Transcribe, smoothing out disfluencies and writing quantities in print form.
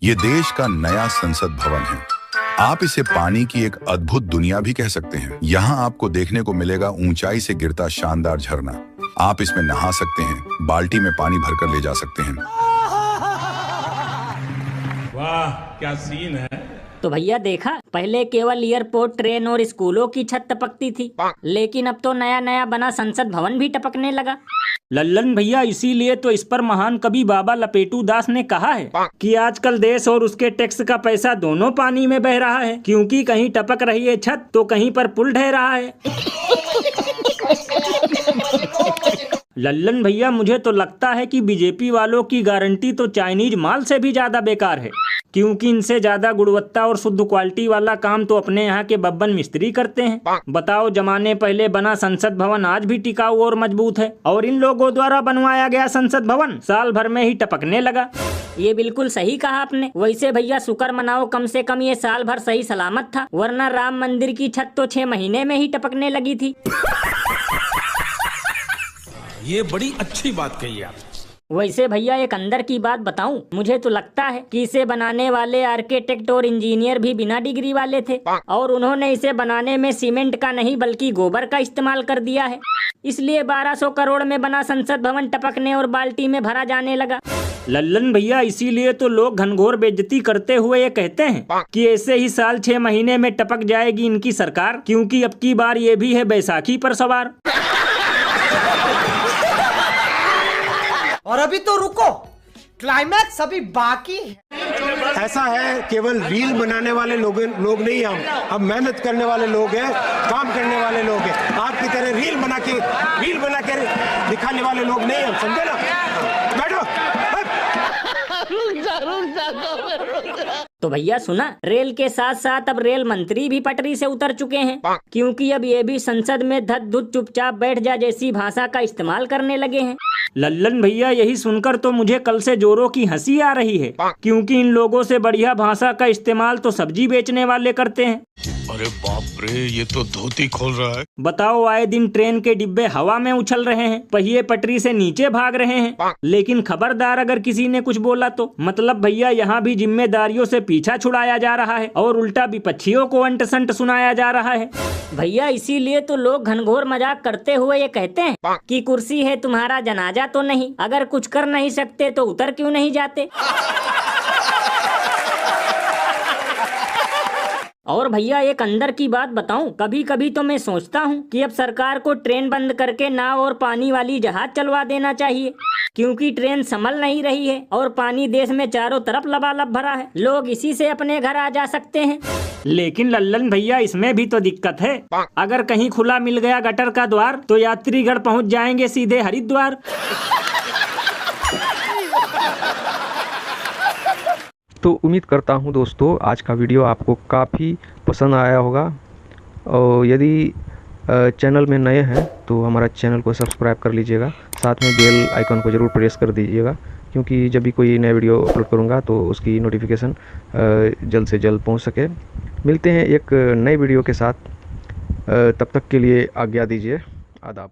ये देश का नया संसद भवन है। आप इसे पानी की एक अद्भुत दुनिया भी कह सकते हैं। यहाँ आपको देखने को मिलेगा ऊंचाई से गिरता शानदार झरना। आप इसमें नहा सकते हैं, बाल्टी में पानी भरकर ले जा सकते हैं। वाह क्या सीन है। तो भैया देखा, पहले केवल एयरपोर्ट, ट्रेन और स्कूलों की छत टपकती थी, लेकिन अब तो नया नया बना संसद भवन भी टपकने लगा। लल्लन भैया, इसीलिए तो इस पर महान कवि बाबा लपेटू दास ने कहा है कि आजकल देश और उसके टैक्स का पैसा दोनों पानी में बह रहा है, क्योंकि कहीं टपक रही है छत तो कहीं पर पुल ढह रहा है। लल्लन भैया, मुझे तो लगता है कि बीजेपी वालों की गारंटी तो चाइनीज माल से भी ज्यादा बेकार है, क्योंकि इनसे ज्यादा गुणवत्ता और शुद्ध क्वालिटी वाला काम तो अपने यहाँ के बब्बन मिस्त्री करते हैं। बताओ, जमाने पहले बना संसद भवन आज भी टिकाऊ और मजबूत है, और इन लोगों द्वारा बनवाया गया संसद भवन साल भर में ही टपकने लगा। ये बिल्कुल सही कहा आपने। वैसे भैया शुक्र मनाओ, कम से कम ये साल भर सही सलामत था, वरना राम मंदिर की छत तो 6 महीने में ही टपकने लगी थी। ये बड़ी अच्छी बात कही आप। वैसे भैया एक अंदर की बात बताऊं, मुझे तो लगता है कि इसे बनाने वाले आर्किटेक्ट और इंजीनियर भी बिना डिग्री वाले थे, और उन्होंने इसे बनाने में सीमेंट का नहीं बल्कि गोबर का इस्तेमाल कर दिया है। इसलिए 1200 करोड़ में बना संसद भवन टपकने और बाल्टी में भरा जाने लगा। लल्लन भैया, इसीलिए तो लोग घनघोर बेइज्जती करते हुए ये कहते हैं कि ऐसे ही साल 6 महीने में टपक जाएगी इनकी सरकार, क्योंकि अब की बार ये भी है बैसाखी पर सवार। और अभी तो रुको, क्लाइमैक्स अभी बाकी है। ऐसा है, केवल रील बनाने वाले लोग नहीं, हम मेहनत करने वाले लोग हैं, काम करने वाले लोग हैं। आपकी तरह रील बना के दिखाने वाले लोग नहीं हम, समझे ना। बैठो। तो भैया सुना, रेल के साथ साथ अब रेल मंत्री भी पटरी से उतर चुके हैं, क्योंकि अब ये भी संसद में धत धुत चुपचाप बैठ जा जैसी भाषा का इस्तेमाल करने लगे हैं। लल्लन भैया, यही सुनकर तो मुझे कल से जोरों की हंसी आ रही है, क्योंकि इन लोगों से बढ़िया भाषा का इस्तेमाल तो सब्जी बेचने वाले करते हैं। अरे बाप रे, ये तो धोती खोल रहा है। बताओ, आए दिन ट्रेन के डिब्बे हवा में उछल रहे हैं, पहिए पटरी से नीचे भाग रहे हैं, लेकिन खबरदार अगर किसी ने कुछ बोला तो मतलब भैया यहाँ भी जिम्मेदारियों से पीछा छुड़ाया जा रहा है और उल्टा विपक्षियों को अंट संट सुनाया जा रहा है। भैया इसीलिए तो लोग घनघोर मजाक करते हुए ये कहते हैं कि कुर्सी है तुम्हारा जनाजा तो नहीं, अगर कुछ कर नहीं सकते तो उतर क्यों नहीं जाते। और भैया एक अंदर की बात बताऊं, कभी कभी तो मैं सोचता हूं कि अब सरकार को ट्रेन बंद करके नाव और पानी वाली जहाज चलवा देना चाहिए, क्योंकि ट्रेन संभल नहीं रही है और पानी देश में चारों तरफ लबालब भरा है। लोग इसी से अपने घर आ जा सकते हैं। लेकिन लल्लन भैया, इसमें भी तो दिक्कत है। अगर कहीं खुला मिल गया गटर का द्वार तो यात्रीगण पहुंच जाएंगे सीधे हरिद्वार। तो उम्मीद करता हूं दोस्तों आज का वीडियो आपको काफ़ी पसंद आया होगा, और यदि चैनल में नए हैं तो हमारा चैनल को सब्सक्राइब कर लीजिएगा, साथ में बेल आइकन को ज़रूर प्रेस कर दीजिएगा, क्योंकि जब भी कोई नया वीडियो अपलोड करूंगा तो उसकी नोटिफिकेशन जल्द से जल्द पहुंच सके। मिलते हैं एक नए वीडियो के साथ, तब तक के लिए आज्ञा दीजिए। आदाब।